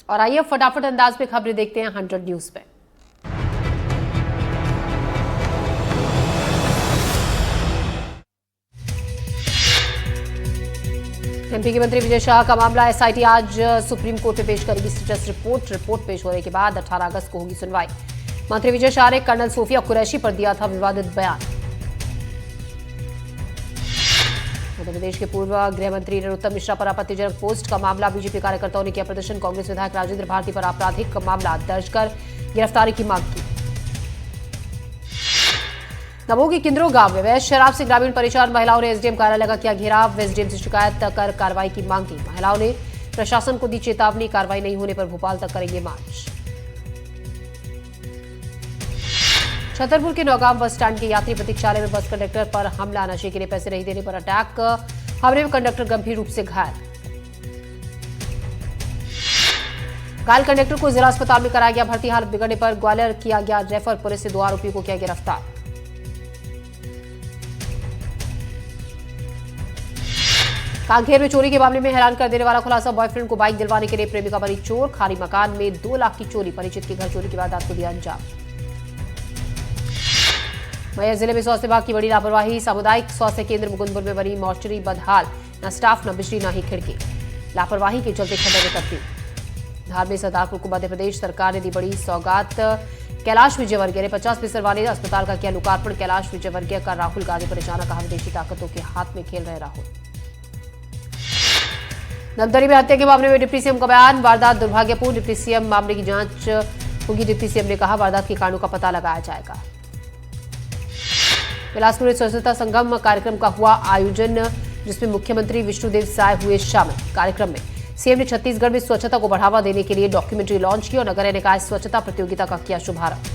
और आइए फटाफट अंदाज में खबरें देखते हैं 100 न्यूज पे। एमपी के मंत्री विजय शाह का मामला एसआईटी आज सुप्रीम कोर्ट में पेश करेगी स्टेटस रिपोर्ट पेश होने के बाद 18 अगस्त को होगी सुनवाई। मंत्री विजय शाह ने कर्नल सोफिया कुरैशी पर दिया था विवादित बयान। मध्य प्रदेश के पूर्व गृह मंत्री नरोत्तम मिश्रा पर आपत्तिजनक पोस्ट का मामला, बीजेपी कार्यकर्ताओं ने किया प्रदर्शन, कांग्रेस विधायक राजेंद्र भारती पर आपराधिक मामला दर्ज कर गिरफ्तारी की मांग की। दमोह के किंद्रो गांव में अवैध शराब से ग्रामीण परेशान, महिलाओं ने एसडीएम कार्यालय का किया घेराव, एसडीएम से शिकायत कर कार्रवाई की मांग की। महिलाओं ने प्रशासन को दी चेतावनी, कार्रवाई नहीं होने पर भोपाल तक करेंगे मार्च। छतरपुर के नौगांव बस स्टैंड के यात्री प्रतीक्षालय में बस कंडक्टर पर हमला, नशे के लिए पैसे नहीं देने पर अटैक, हमले में कंडक्टर गंभीर रूप से घायल कंडक्टर को जिला अस्पताल में कराया गया भर्ती, हालत बिगड़ने पर ग्वालियर किया गया रेफर, पुलिस ने 2 आरोपियों को किया गिरफ्तार। कांकेर में चोरी के मामले में हैरान कर देने वाला खुलासा, बॉयफ्रेंड को बाइक दिलवाने के लिए प्रेमिका बनी चोर, खाली मकान में 2 लाख की चोरी, परिचित के घर चोरी के बाद रात को दिया अंजाम। मैया जिले में स्वास्थ्य विभाग की बड़ी लापरवाही, सामुदायिक स्वास्थ्य केंद्र मुकुंदपुर में बनी मॉर्चरी बदहाल, न स्टाफ न बिजली न ही खिड़की, लापरवाही के चलते खंडर में तब्दील। धार में सरदारपुर को मध्य प्रदेश सरकार ने दी बड़ी सौगात, कैलाश विजयवर्गीय ने 50 बिस्तर वाले अस्पताल का किया लोकार्पण, कैलाश विजयवर्गीय का राहुल गांधी पर निशाना, कहा विदेशी ताकतों के हाथ में खेल रहे राहुल। नवदरी में हत्या के मामले में डिप्टी सीएम का बयान, वारदात दुर्भाग्यपूर्ण, डिप्टी सीएम मामले की जांच होगी, डिप्टी सीएम ने कहा वारदात के कारणों का पता लगाया जाएगा। बिलासपुर में स्वच्छता संगम कार्यक्रम का हुआ आयोजन, जिसमें मुख्यमंत्री विष्णुदेव साय हुए शामिल। कार्यक्रम में सीएम ने छत्तीसगढ़ में स्वच्छता को बढ़ावा देने के लिए डॉक्यूमेंट्री लॉन्च की और नगर निकाय स्वच्छता प्रतियोगिता का किया शुभारंभ।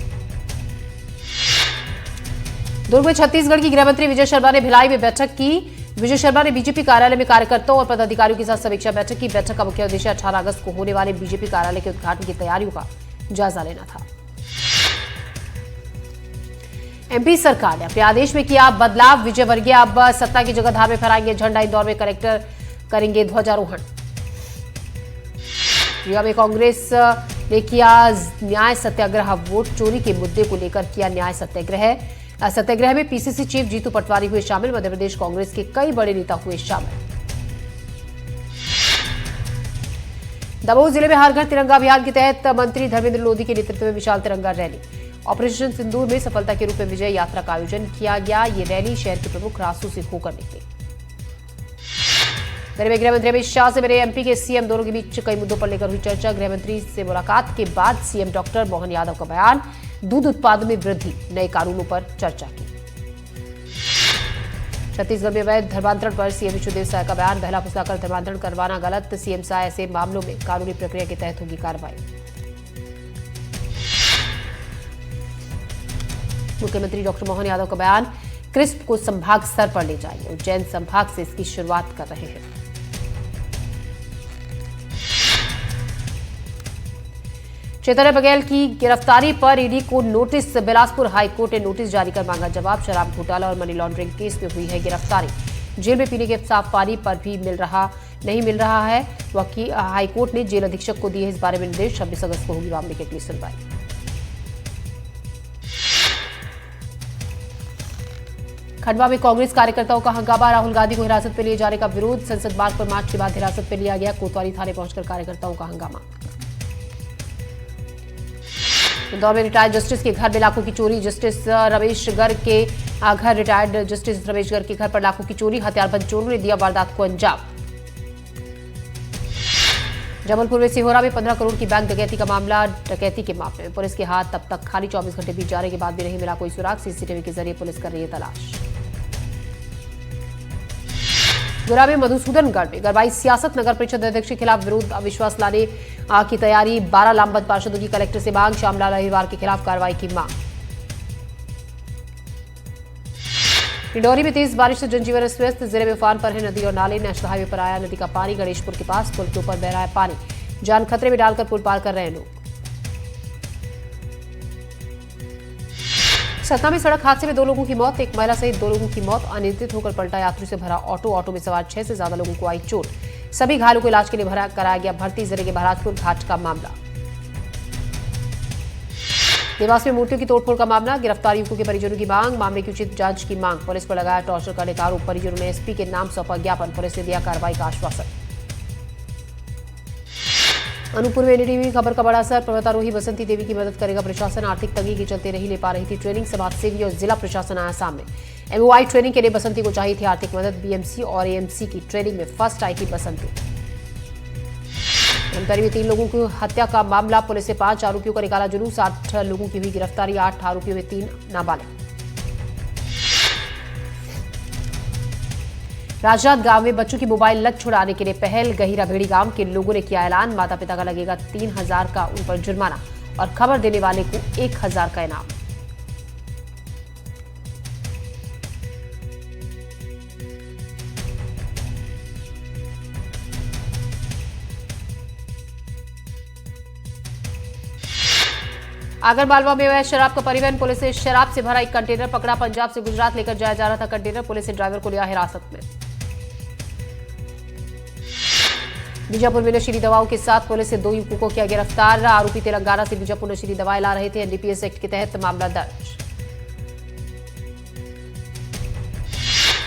दुर्ग में छत्तीसगढ़ की गृह मंत्री विजय शर्मा ने भिलाई में बैठक की। विजय शर्मा ने बीजेपी कार्यालय में कार्यकर्ताओं और पदाधिकारियों के साथ समीक्षा बैठक की। बैठक का मुख्य उद्देश्य 18 अगस्त को होने वाले बीजेपी कार्यालय के उद्घाटन की तैयारियों का जायजा लेना था। एमपी सरकार ने अपने आदेश में किया बदलाव, विजयवर्गीय अब सत्ता की जगह धार में फहराएंगे झंडा, इंदौर में कलेक्टर करेंगे ध्वजारोहण। रीवा में कांग्रेस ने किया न्याय सत्याग्रह, वोट चोरी के मुद्दे को लेकर किया न्याय सत्याग्रह। सत्याग्रह में पीसीसी चीफ जीतू पटवारी हुए शामिल, मध्य प्रदेश कांग्रेस के कई बड़े नेता हुए शामिल। दमोह जिले में हर घर तिरंगा अभियान के तहत मंत्री धर्मेंद्र लोधी के नेतृत्व में विशाल तिरंगा रैली, ऑपरेशन सिंदूर में सफलता के रूप में विजय यात्रा का आयोजन किया गया। ये रैली शहर के प्रमुख रास्तों से होकर निकली। मेरे गृह मंत्री अमित शाह से मेरे एमपी के सीएम दोनों के बीच कई मुद्दों पर लेकर हुई चर्चा। गृह मंत्री से मुलाकात के बाद सीएम डॉक्टर मोहन यादव का बयान, दूध उत्पादन में वृद्धि, नए कानूनों पर चर्चा की। छत्तीसगढ़ में अवैध धर्मांतरण पर सीएम विष्णुदेव साय का बयान, बहला फुसलाकर धर्मांतरण करवाना गलत, सीएम साय ऐसे मामलों में कानूनी प्रक्रिया के तहत होगी कार्रवाई। मुख्यमंत्री डॉक्टर मोहन यादव का बयान, क्रिस्प को संभाग स्तर पर ले जाएंगे, उज्जैन संभाग से इसकी शुरुआत कर रहे हैं। चैतन्य बघेल की गिरफ्तारी पर ईडी को नोटिस, बिलासपुर हाईकोर्ट ने नोटिस जारी कर मांगा जवाब। शराब घोटाला और मनी लॉन्ड्रिंग केस में हुई है गिरफ्तारी। जेल में पीने के साफ पानी पर भी नहीं मिल रहा है। वकील हाईकोर्ट ने जेल अधीक्षक को दिए इस बारे में निर्देश। 26 अगस्त को होगी मामले की अगली सुनवाई। खंडवा में कांग्रेस कार्यकर्ताओं का हंगामा, राहुल गांधी को हिरासत में लिए जाने का विरोध, संसद मार्ग पर मार्च के बाद हिरासत में लिया गया। कोतवाली थाने पहुंचकर कार्यकर्ताओं का हंगामा। इंदौर में रिटायर्ड जस्टिस के घर में लाखों की चोरी, जस्टिस रमेश गर्ग के घर, रिटायर्ड जस्टिस रमेश गर्ग के घर पर लाखों की चोरी, हथियारबंद चोरों ने दिया वारदात को अंजाम। जबलपुर में सिहोरा में 15 करोड़ की बैंक डकैती का मामला, डकैती के मामले में पुलिस के हाथ तब तक खाली, 24 घंटे बीत जाने के बाद भी नहीं मिला कोई सुराग, सीसीटीवी के जरिए पुलिस कर रही है तलाश। गुना में मधुसूदनगढ़ में गरबाई सियासत, नगर परिषद अध्यक्ष के खिलाफ विरोध अविश्वास लाने की तैयारी, 12 लामबंद पार्षदों की कलेक्टर से मांग, श्यामलाल अहिरवार के खिलाफ कार्रवाई की मांग। डिंडौरी में तेज बारिश से जनजीवन अस्त व्यस्त, जिले में उफान पर है नदी और नाले, नेशनल हाईवे पर आया नदी का पानी, गणेशपुर के पास पुल के ऊपर बह रहा है पानी, जान खतरे में डालकर पुल पार कर रहे हैं लोग। सतना में सड़क हादसे में 2 लोगों की मौत, एक महिला सहित 2 लोगों की मौत, अनियंत्रित होकर पलटा यात्री से भरा ऑटो में सवार 6 से ज्यादा लोगों को आई चोट। सभी घायलों को इलाज के लिए कराया गया भर्ती। जिले के महाराजपुर घाट का मामला। देवास में मूर्तियों की तोड़फोड़ का मामला। गिरफ्तार युवकों के परिजनों की मांग। मामले की उचित जांच की मांग। पुलिस पर लगाया टॉर्चर करने का आरोप। परिजनों ने एसपी के नाम सौंपा ज्ञापन। पुलिस ने दिया कार्रवाई का आश्वासन। अनूपपुर में एनडीटीवी खबर का बड़ा असर। पर्वतारोही बसंती देवी की मदद करेगा प्रशासन। आर्थिक तंगी के चलते नहीं ले पा रही थी ट्रेनिंग। समाज सेवी और जिला प्रशासन आया सामने। एमओआई ट्रेनिंग के लिए बसंती को चाहिए थी आर्थिक मदद। बीएमसी और एएमसी की ट्रेनिंग में फर्स्ट आई थी बसंती। धमतरी में 3 लोगों की हत्या का मामला। पुलिस ने 5 आरोपियों का निकाला जुलूस। 8 लोगों की हुई गिरफ्तारी। 8 आरोपियों में 3 नाबालिग। राजनाथ गांव में बच्चों की मोबाइल लत छुड़ाने के लिए पहल। गहिरा भेड़ी गांव के लोगों ने किया ऐलान। माता पिता का लगेगा 3000 का उन पर जुर्माना और खबर देने वाले को 1000 का इनाम। आगरमालवा में अवैध शराब का परिवहन। पुलिस ने शराब से भरा एक कंटेनर पकड़ा। पंजाब से गुजरात लेकर जाया जा रहा था कंटेनर। पुलिस ने ड्राइवर को लिया हिरासत में। बीजापुर में नशीली दवाओं के साथ पुलिस ने 2 युवकों को किया गिरफ्तार। आरोपी तेलंगाना से बीजापुर नशीली दवाएं ला रहे थे। एनडीपीएस एक्ट के तहत मामला दर्ज।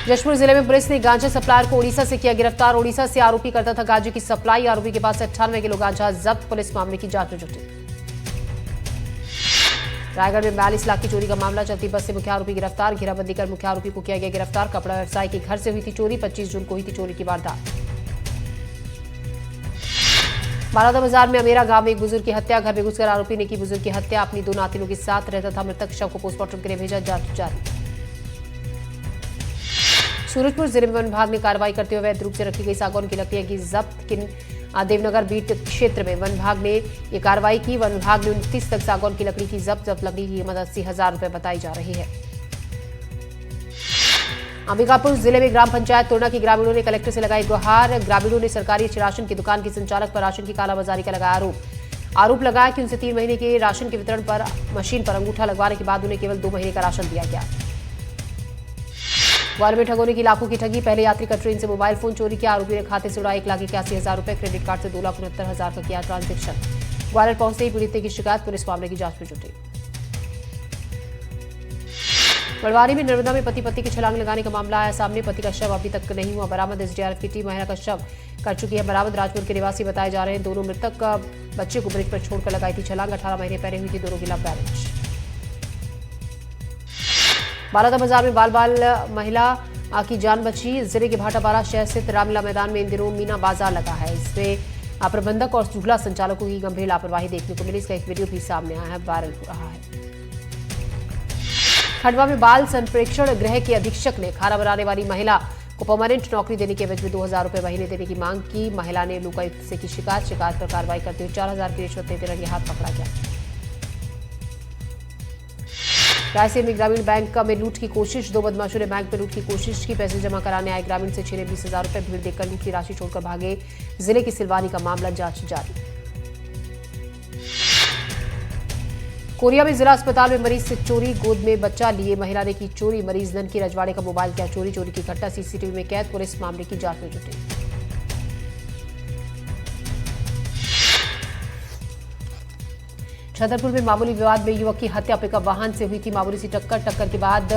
जशपुर जिले में पुलिस ने गांजा सप्लायर को उड़ीसा से किया गिरफ्तार। उड़ीसा से आरोपी करता था गांजे की सप्लाई। आरोपी के पास 98 किलो गांजा जब्त। पुलिस मामले की जांच में जुटी। रायगढ़ में 42 लाख की चोरी का मामला। चलती बस से मुख्य आरोपी गिरफ्तार। घेराबंदी कर मुख्य आरोपी को किया गया गिरफ्तार। कपड़ा व्यवसायी के घर से हुई थी चोरी। 25 जून को हुई थी चोरी की वारदात। बालादा बाजार में अमेरा गांव में एक बुजुर्ग की हत्या। घर में घुसकर आरोपी ने की बुजुर्ग की हत्या। अपनी 2 नातिनों के साथ रहता था। मृतक शव को पोस्टमार्टम के लिए भेजा। जांच जारी। सूरजपुर जिले में वन विभाग ने कार्रवाई करते हुए अवैध रूप से रखी गई सागौन की लकड़ियां की जब्त। देवनगर बीट क्षेत्र में वन विभाग ने यह कार्रवाई की। वन विभाग ने 29 तक सागौन की लकड़ी की जब्त लकड़ी की कीमत 80,000 रुपए बताई जा रही है। अंबिकापुर जिले में ग्राम पंचायत तोड़ना की ग्रामीणों ने कलेक्टर से लगाई गुहार। ग्रामीणों ने सरकारी राशन की दुकान की संचालक पर राशन की कालाबाजारी का लगाया आरोप लगाया कि उनसे 3 महीने के राशन के वितरण पर मशीन पर अंगूठा लगवाने के बाद उन्हें केवल 2 महीने का राशन दिया गया। ग्वालियर में ठगों ने की लाखों की ठगी। पहले यात्री का ट्रेन से मोबाइल फोन चोरी किया। आरोपी ने खाते से उड़ा 1,81,000 रुपए। क्रेडिट कार्ड से 2,69,000 का किया ट्रांजेक्शन। ग्वालियर पहुंचते ही पीड़ित की शिकायत। पुलिस मामले की जांच में जुटी। बड़वानी में नर्मदा में पति की छलांग लगाने का मामला आया सामने। पति का शव अभी तक नहीं हुआ बरामद। एसडीआरएफ की टीम महिला का शव कर चुकी है बरामद। राजपुर के निवासी बताए जा रहे हैं। दोनों मृतक का बच्चे को ब्रिज पर छोड़कर लगाई थी छलांग। 18 महीने पहले हुई थी दोनों की लव मैरिज। बालादा बाजार में बाल महिला की जान बची। जिले के भाटापारा शहर स्थित रामलीला मैदान में इन दिनों मीना बाजार लगा है। इसमें प्रबंधक और झूला संचालकों की गंभीर लापरवाही देखने को मिली। इसका एक वीडियो भी सामने आया है, वायरल हो रहा है। खंडवा में बाल संप्रेक्षण गृह के अधीक्षक ने खाना बनाने वाली महिला को परमानेंट नौकरी देने के एवज में 2,000 रुपए महीने देने की मांग की। महिला ने लोकायुक्त से की शिकायत पर कार्रवाई करते हुए 4,000 की रिश्वत लेते रंगे हाथ पकड़ा गया। रायसेन में ग्रामीण बैंक में लूट की कोशिश। 2 बदमाशों ने बैंक में लूट की कोशिश की। पैसे जमा कराने आए ग्रामीण से छीने 20,000 रुपए। भीड़ देखकर लूट की राशि छोड़कर भागे। जिले की सिलवानी का मामला जांच जारी। कोरिया में जिला अस्पताल में मरीज से चोरी। गोद में बच्चा लिए महिला ने की चोरी। मरीज नन की रजवाड़े का मोबाइल किया चोरी। चोरी की घटना सीसीटीवी में कैद। पुलिस मामले की जांच में जुटी। छतरपुर में मामूली विवाद में युवक की हत्या। पिकअप वाहन से हुई थी मामूली सी टक्कर के बाद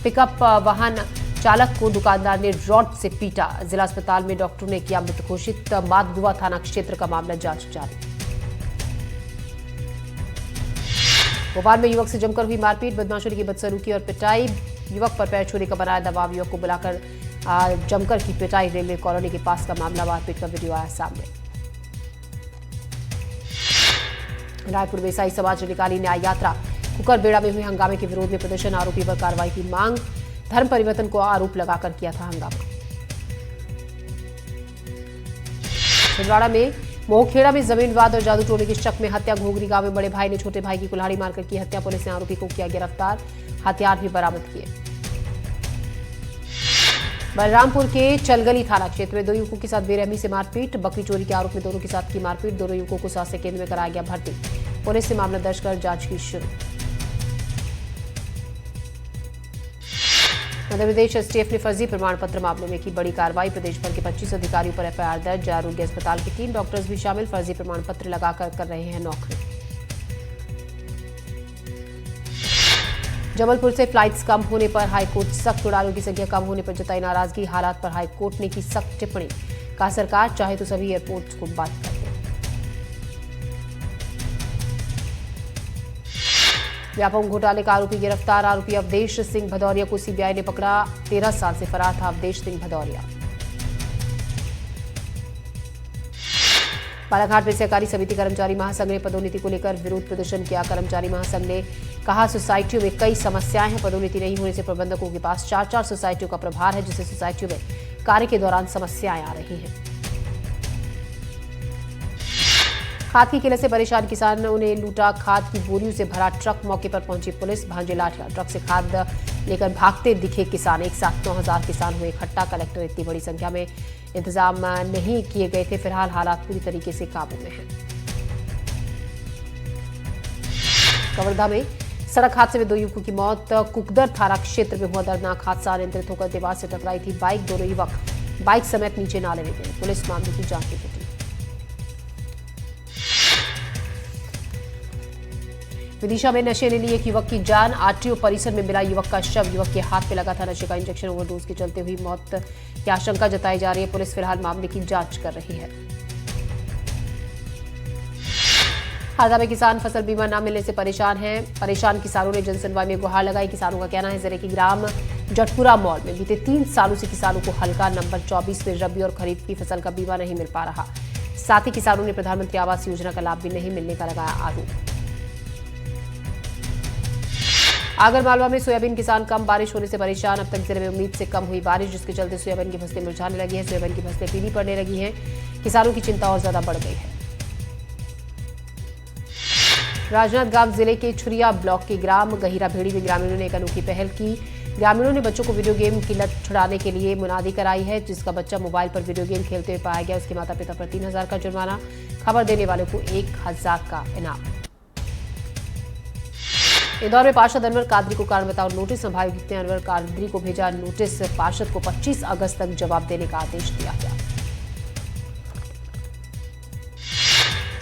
पिकअप वाहन चालक को दुकानदार ने रॉड से पीटा। जिला अस्पताल में डॉक्टर ने किया मृत घोषित। मादगुवा थाना क्षेत्र का मामला जांच जारी। भोपाल में युवक से जमकर हुई मारपीट। बदमाशों ने की बदसलूकी और पिटाई। युवक पर पैर छूने का बनाया दबाव। युवक को बुलाकर जमकर की पिटाई। रेलवे कॉलोनी के पास का मामला। मारपीट का वीडियो आया सामने। रायपुर में ईसाई समाज ने निकाली न्याय यात्रा। कुकरबेड़ा में हुए हंगामे के विरोध में प्रदर्शन। आरोपी पर कार्रवाई की मांग। धर्म परिवर्तन को आरोप लगाकर किया था हंगामा। छिंदवाड़ा में मोहखेड़ा में जमीन विवाद और जादू टोने के शक में हत्या। घोगरी गांव में बड़े भाई ने छोटे भाई की कुल्हाड़ी मारकर की हत्या। पुलिस ने आरोपी को किया गिरफ्तार। हथियार भी बरामद किए। बलरामपुर के चलगली थाना क्षेत्र में 2 युवकों के साथ बेरहमी से मारपीट। बकरी चोरी के आरोप में दोनों के साथ की मारपीट। दोनों युवकों को स्वास्थ्य केंद्र में कराया गया भर्ती। पुलिस ने मामला दर्ज कर जांच की शुरू। मध्य प्रदेश एसटीएफ ने फर्जी प्रमाण पत्र मामले में की बड़ी कार्रवाई। प्रदेश भर के 25 अधिकारियों पर एफआईआर दर्ज। आरोग्य अस्पताल के 3 डॉक्टर्स भी शामिल। फर्जी प्रमाण पत्र लगाकर कर रहे हैं नौकरी। जबलपुर से फ्लाइट्स कम होने पर हाईकोर्ट सख्त। उड़ानों की संख्या कम होने पर जताई नाराजगी। हालात पर हाईकोर्ट ने की सख्त टिप्पणी। कहा सरकार चाहे तो सभी एयरपोर्ट्स को बंद कर दे। व्यापम घोटाले का आरोपी गिरफ्तार। आरोपी अवधेश सिंह भदौरिया को सीबीआई ने पकड़ा। 13 साल से फरार था अवधेश सिंह भदौरिया। बालाघाट में सहकारी समिति कर्मचारी महासंघ ने पदोन्नति को लेकर विरोध प्रदर्शन किया। कर्मचारी महासंघ ने कहा सोसाइटियों में कई समस्याएं हैं। पदोन्नति नहीं होने से प्रबंधकों के पास 4-4 सोसाइटियों का प्रभार है, जिससे सोसाइटियों में कार्य के दौरान समस्याएं आ रही हैं। खाद की किल्लत से परेशान किसानों ने लूटा खाद की बोरियों से भरा ट्रक। मौके पर पहुंची पुलिस, भांजे लाठियां। ट्रक से खाद लेकर भागते दिखे किसान। एक साथ 9,000 किसान हुए इकट्ठा। कलेक्टर इतनी बड़ी संख्या में इंतजाम नहीं किए गए थे। फिलहाल हालात पूरी तरीके से काबू में हैं। कवर्धा में सड़क हादसे में 2 युवकों की मौत। कुकदर थाना क्षेत्र में हुआ दर्दनाक हादसा। अनियंत्रित होकर दीवार से टकराई थी बाइक। दोनों युवक बाइक समेत नीचे नाले में गए। पुलिस मामले की जांच में जुटी। विदिशा में नशे ने ली एक युवक की जान। आरटीओ परिसर में मिला युवक का शव। युवक के हाथ में लगा था नशे का इंजेक्शन। ओवरडोज के चलते हुई मौत की आशंका जताई जा रही है। पुलिस फिलहाल मामले की जांच कर रही है। हरदा में किसान फसल बीमा न मिलने से परेशान हैं। परेशान किसानों ने जनसुनवाई में गुहार लगाई। किसानों का कहना है जिले के ग्राम जटपुरा मॉल में बीते 3 सालों से किसानों को हल्का नंबर 24 में रबी और खरीफ की फसल का बीमा नहीं मिल पा रहा। साथ ही किसानों ने प्रधानमंत्री आवास योजना का लाभ भी नहीं मिलने का लगाया आरोप। आगरमालवा में सोयाबीन किसान कम बारिश होने से परेशान। अब तक जिले में उम्मीद से कम हुई बारिश, जिसके चलते सोयाबीन की फसलें मुरझाने लगी हैं। सोयाबीन की फसलें पीली पड़ने लगी हैं। किसानों की चिंता और ज्यादा बढ़ गई है। राजनांदगांव जिले के छुरिया ब्लॉक के ग्राम गहिरा भेड़ी में ग्रामीणों ने एक अनोखी पहल की। ग्रामीणों ने बच्चों को वीडियो गेम की लत छुड़ाने के लिए मुनादी कराई है। जिसका बच्चा मोबाइल पर वीडियो गेम खेलते हुए पाया गया, उसके माता पिता पर 3,000 का जुर्माना। खबर देने वालों को 1,000 का इनाम। इंदौर में पार्षद अनवर कादरी को कारण बताओ नोटिस। संभागायुक्त ने अनवर कादरी को भेजा नोटिस। पार्षद को 25 अगस्त तक जवाब देने का आदेश दिया गया।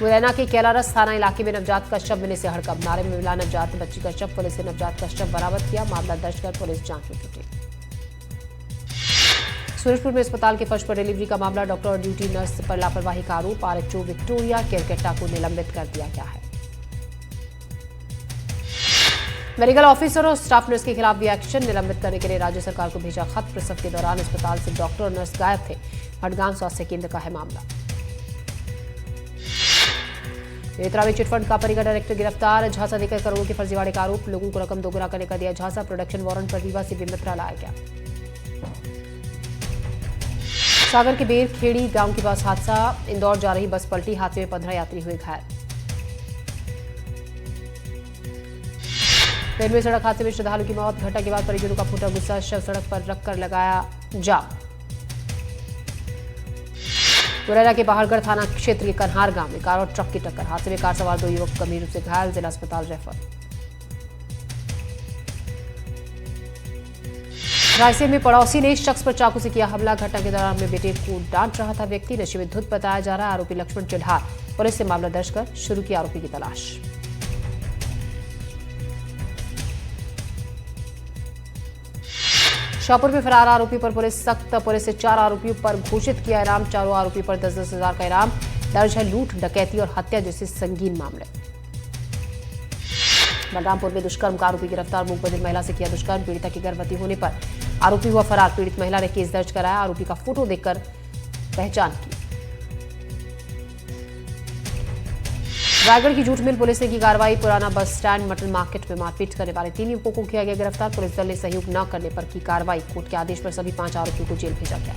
मुरैना के कैलारस थाना इलाके में नवजात का शव मिलने से हड़कंप। नाले में मिला नवजात बच्ची का शव। पुलिस ने नवजात का शव बरामद किया। मामला दर्ज कर पुलिस जांच में जुटी। सूरजपुर में अस्पताल के फर्श पर डिलीवरी का मामला। डॉक्टर और ड्यूटी नर्स पर लापरवाही का आरोप। आरएचओ विक्टोरिया केरकेट्टा को निलंबित कर दिया गया है। मेडिकल ऑफिसर और स्टाफ नर्स के खिलाफ भी एक्शन। निलंबित करने के लिए राज्य सरकार को भेजा खत। प्रसव के दौरान अस्पताल से डॉक्टर और नर्स गायब थे। भटगांव स्वास्थ्य केंद्र का है मामला। बेतरा में चिटफंड कंपनी का डायरेक्टर गिरफ्तार। झांसा देकर करोड़ों के फर्जीवाड़े का आरोप। लोगों को रकम दोगुना करने का दिया झांसा। प्रोडक्शन वारंट पर रीवा से बेमित्रा लाया गया। सागर के बेरखेड़ी गांव के पास हादसा। इंदौर जा रही बस पलटी। हादसे में 15 यात्री हुए घायल। रेलवे सड़क हादसे में श्रद्धालु की मौत। घटना के बाद परिजनों का फूटा गुस्सा। शव सड़क पर रखकर लगाया जाम। मुरैना के पहाड़गढ़ थाना क्षेत्र के कन्हार गांव में कार और ट्रक की टक्कर। हादसे में कार सवार 2 युवक गंभीर रूप से घायल। जिला अस्पताल रेफर। रायसेन में पड़ोसी ने शख्स पर चाकू से किया हमला। घटना के दौरान अपने बेटे को डांट रहा था व्यक्ति। नशे में धुत बताया जा रहा है। आरोपी लक्ष्मण चिढ़ार। पुलिस ने मामला दर्ज कर शुरू की आरोपी की तलाश। शाहपुर में फरार आरोपी पर पुलिस सख्त। पुलिस ने 4 आरोपियों पर घोषित किया इनाम। चारों आरोपी पर 10-10 हजार का इनाम। दर्ज है लूट, डकैती और हत्या जैसे संगीन मामले। बलरामपुर में दुष्कर्म का आरोपी गिरफ्तार। मूकबधिर महिला से किया दुष्कर्म। पीड़िता की गर्भवती होने पर आरोपी हुआ फरार। पीड़ित महिला ने केस दर्ज कराया। आरोपी का फोटो देखकर पहचान की। रायगढ़ की जूट मिल पुलिस ने की कार्रवाई। पुराना बस स्टैंड मटन मार्केट में मारपीट करने वाले 3 युवकों को किया गया गिरफ्तार। पुलिस दल ने सहयोग न करने पर की कार्रवाई। कोर्ट के आदेश पर सभी 5 आरोपियों को जेल भेजा गया।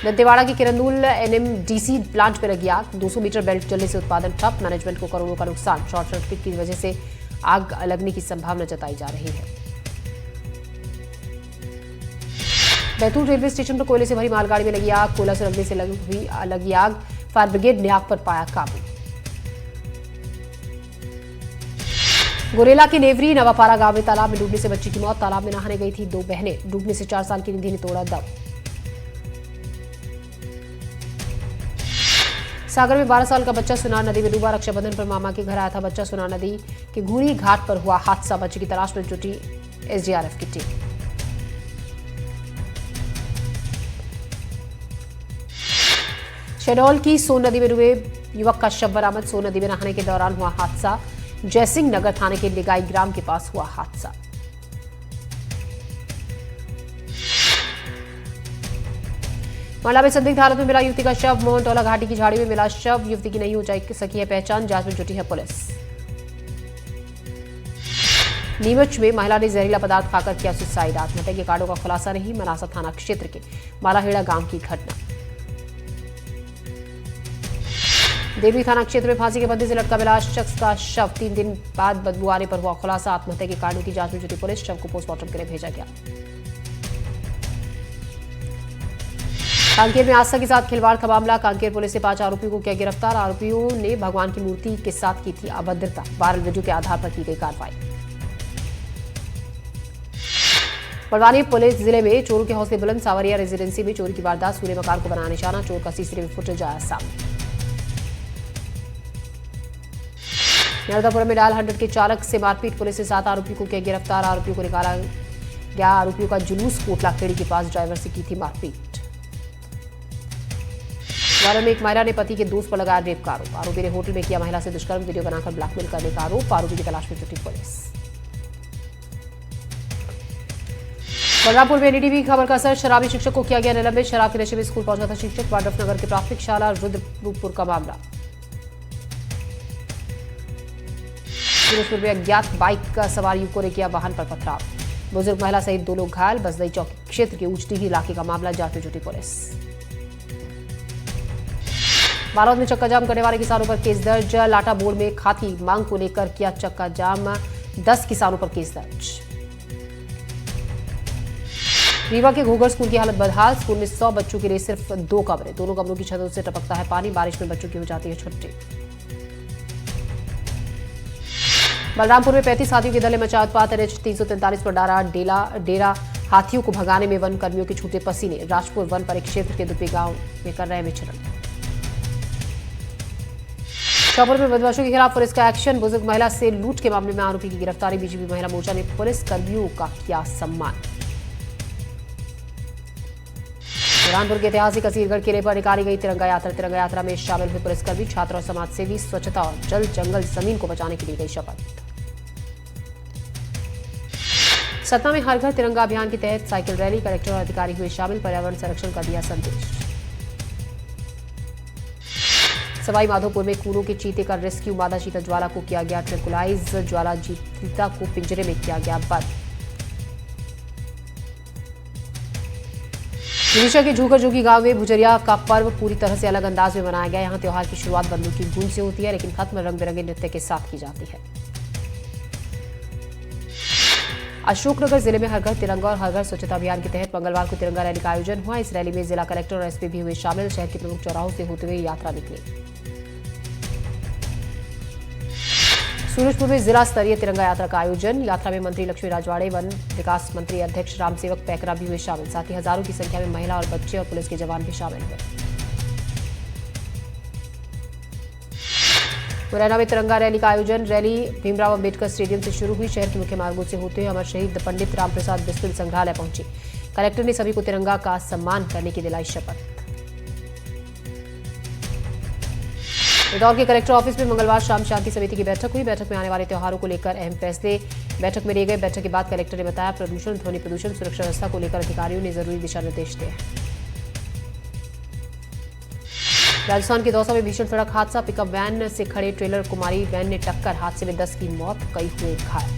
दंतेवाड़ा की किरंदुल एनएमडीसी प्लांट में लगी आग। 200 मीटर बेल्ट जलने से उत्पादन ठप। मैनेजमेंट को करोड़ों का नुकसान। शॉर्ट सर्किट की वजह से आग लगने की संभावना जताई जा रही है। बैतूल रेलवे स्टेशन पर कोयले से भरी मालगाड़ी में लगी आग। कोयला सुलगने से लगी आग। फायर ब्रिगेड ने आग पर पाया काबू। गुरेला के नेवरी नवापारा गांव में तालाब में डूबने से बच्ची की मौत। तालाब में नहाने गई थी दो बहनें, डूबने से 4 साल की निधि ने तोड़ा दम। सागर में 12 साल का बच्चा सुनार नदी में डूबा। रक्षाबंधन पर मामा के घर आया था बच्चा। सुनार नदी के घूरी घाट पर हुआ हादसा। बच्चे की तलाश में जुटी एसडीआरएफ की टीम। शहडोल की सोन नदी में डूबे युवक का शव बरामद। सोन नदी में नहाने के दौरान हुआ हादसा। जयसिंह नगर थाने के लिगाई ग्राम के पास हुआ हादसा। मंडला में संदिग्ध हालत में मिला युवती का शव। मोहनटोला घाटी की झाड़ी में मिला शव। युवती की नहीं हो सकी है पहचान। जांच में जुटी है पुलिस। नीमच में महिला ने जहरीला पदार्थ खाकर किया सुसाइड। आत्महत्या के कांडों का खुलासा नहीं। मनासा थाना क्षेत्र के मालाहेड़ा गांव की घटना। देवरी थाना क्षेत्र में फांसी के बंधे से लटका मिला शख्स का शव। 3 दिन बाद बदबू आने पर हुआ खुलासा। आत्महत्या के कांडों की जांच में जुटी पुलिस। शव को पोस्टमार्टम के लिए भेजा गया। कांकेर में आस्था के साथ खिलवाड़ का मामला। कांकेर पुलिस ने 5 आरोपियों को किया गिरफ्तार। आरोपियों ने भगवान की मूर्ति के साथ की थी अभद्रता। वायरल वीडियो के आधार पर की गई कार्रवाई। बड़वानी पुलिस जिले में चोरों के हौसले बुलंद। सावरिया रेजिडेंसी में चोरी की वारदात। सूर्य मकान को बनाया निशाना। चोर का सीसीटीवी फुटेज आया सामने। नर्मदापुरम में डायल 100 के चालक से मारपीट। पुलिस ने 7 आरोपियों को किया गिरफ्तार। आरोपियों को निकाला गया। आरोपियों का जुलूस कोटला खेड़ी के पास ड्राइवर से की थी मारपीट। वायरल में एक महिला ने पति के दोस्त पर लगाया रेप का आरोप। आरोपी ने होटल में किया महिला से दुष्कर्म। वीडियो बनाकर ब्लैकमेल करने का आरोप। आरोपी की तलाश में जुटी पुलिस। बलरामपुर में एनडीटीवी की खबर का असर। शराबी शिक्षक को किया गया निलंबित। शराब के नशे में स्कूल पहुंचा था शिक्षक। वाड्रफनगर के प्राथमिक शाला रुद्रपुर का मामला। फिरोजपुर में अज्ञात बाइक का सवार युवकों ने किया वाहन पर पथराव। बुजुर्ग महिला सहित 2 लोग घायल। बसदई चौक क्षेत्र के ऊंचडीही इलाके का मामला। जांच में जुटी पुलिस। बालोद में चक्का जाम करने वाले किसानों पर केस दर्ज। लाटा बोर्ड में खाती मांग को लेकर किया चक्का जाम। 10 किसानों पर केस दर्ज। रीवा के घोघर स्कूल की हालत बदहाल। स्कूल में 100 बच्चों के लिए सिर्फ 2 कमरे। दोनों कमरों की छतों से टपकता है पानी। बारिश में बच्चों की हो जाती है छुट्टी। बलरामपुर में 35 हाथियों के दल ने मचा उत्पात। NH 343 पर डारा डेरा हाथियों को भगाने में वन कर्मियों के छूटे पसीने। राजपुर वन परिक्षेत्र के दुपे गांव में कर रहे विचरण। श्योपुर में बदमाशों के खिलाफ पुलिस का एक्शन। बुजुर्ग महिला से लूट के मामले में आरोपी की गिरफ्तारी। बीजेपी महिला मोर्चा ने पुलिस कर्मियों का किया सम्मान। बुरहानपुर के ऐतिहासिक असीरगढ़ किले पर निकाली गई तिरंगा यात्रा। तिरंगा यात्रा में शामिल हुए पुलिसकर्मी, छात्र और समाजसेवी। स्वच्छता और जल जंगल जमीन को बचाने के लिए गई शपथ। सतना में हर घर तिरंगा अभियान के तहत साइकिल रैली। कलेक्टर और अधिकारी हुए शामिल। पर्यावरण संरक्षण का दिया संदेश। सवाई माधोपुर में कूनों के चीते का रेस्क्यू। मादा चीता ज्वाला को किया गया ट्रैंकुलाइज। ज्वाला चीता को पिंजरे में किया गया बंद। विदिशा के झूकर गांव में भुजरिया का पर्व पूरी तरह से अलग अंदाज में मनाया गया। यहां त्योहार की शुरुआत बंदूक की गूंज से होती है, लेकिन खत्म रंग बिरंगे नृत्य के साथ की जाती है। अशोकनगर जिले में हर घर तिरंगा और हर घर स्वच्छता अभियान के तहत मंगलवार को तिरंगा रैली का आयोजन हुआ। इस रैली में जिला कलेक्टर और एसपी भी हुए शामिल। शहर के प्रमुख चौराहों से होते हुए यात्रा निकली। सूरजपुर में जिला स्तरीय तिरंगा यात्रा का आयोजन। यात्रा में मंत्री लक्ष्मी राजवाड़े, वन विकास मंत्री अध्यक्ष रामसेवक पैकरा भी हुए शामिल। साथ ही हजारों की संख्या में महिला और बच्चे और पुलिस के जवान भी शामिल हुए। मुरैना में तिरंगा रैली का आयोजन। रैली भीमराव अंबेडकर स्टेडियम से शुरू हुई। शहर के मुख्य मार्गों से होते हुए अमर शहीद पंडित रामप्रसाद बिस्मिल संग्रहालय पहुंची। कलेक्टर ने सभी को तिरंगा का सम्मान करने की दिलाई शपथ। इंदौर के कलेक्टर ऑफिस में मंगलवार शाम शांति समिति की बैठक हुई। बैठक में आने वाले त्योहारों को लेकर अहम फैसले बैठक में लिए गए। बैठक के बाद कलेक्टर ने बताया, प्रदूषण, ध्वनि प्रदूषण, सुरक्षा व्यवस्था को लेकर अधिकारियों ने जरूरी दिशा निर्देश दिए। राजस्थान के दौसा में भीषण सड़क हादसा। पिकअप वैन से खड़े ट्रेलर कुमारी वैन ने टक्कर। हादसे में 10 की मौत, कई हुए घायल।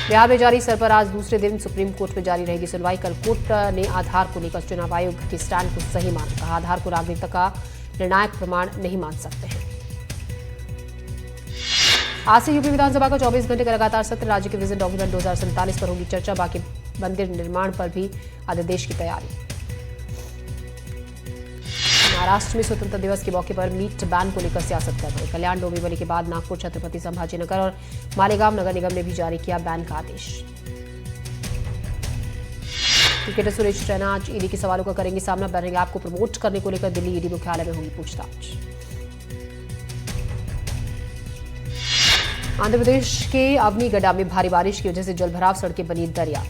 बिहार में जारी सरपराज दूसरे दिन सुप्रीम कोर्ट में जारी रहेगी सुनवाई। कल कोर्ट ने आधार को लेकर चुनाव आयोग के स्टैंड को सही माना। कहा, आधार को नागरिकता का निर्णायक प्रमाण नहीं मान सकते हैं। आज से यूपी विधानसभा का 24 घंटे का लगातार सत्र। राज्य के विजन डॉक्यूमेंट 2047 पर होगी चर्चा। बाकी मंदिर निर्माण पर भी अध्यादेश की तैयारी। महाराष्ट्र में स्वतंत्रता दिवस के मौके पर मीट बैन को लेकर सियासत कर रहे। कल्याण डोंबिवली के बाद नागपुर, छत्रपति संभाजीनगर और मालेगांव नगर निगम ने भी जारी किया बैन का आदेश। क्रिकेटर सुरेश रैना आज ईडी के सवालों का करेंगे सामना। बैटिंग ऐप को प्रमोट करने को लेकर दिल्ली ईडी मुख्यालय में होगी पूछताछ। आंध्र प्रदेश के अवनीगड्डा में भारी बारिश की वजह से जलभराव, सड़कें बनी दरिया।